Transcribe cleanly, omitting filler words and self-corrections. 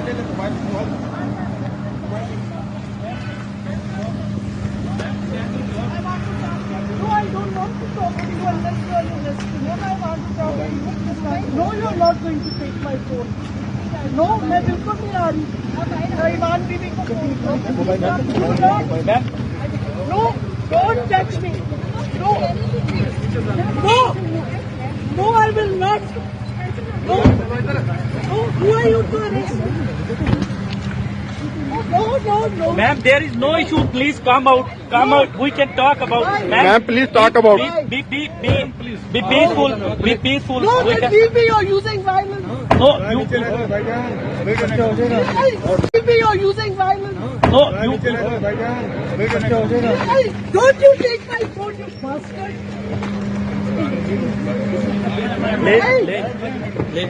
No, I don't want to talk to you unless you are arrested. What I want to talk to you. No, you are not going to take my phone. No, मैं बिल्कुल नहीं आ रही. ईमान बीबी को phone करो. No, don't touch me. No, no, no, I will not. No, no, who are you to arrest me? No, no, no. Ma'am, there is no issue. Please come out. Come out. We can talk about. Ma'am, please talk about. Be peaceful. Be peaceful. No, then leave me. You're using violence. No, you. Leave me. You're using violence. No, you. Don't you take my phone, you bastard. Le.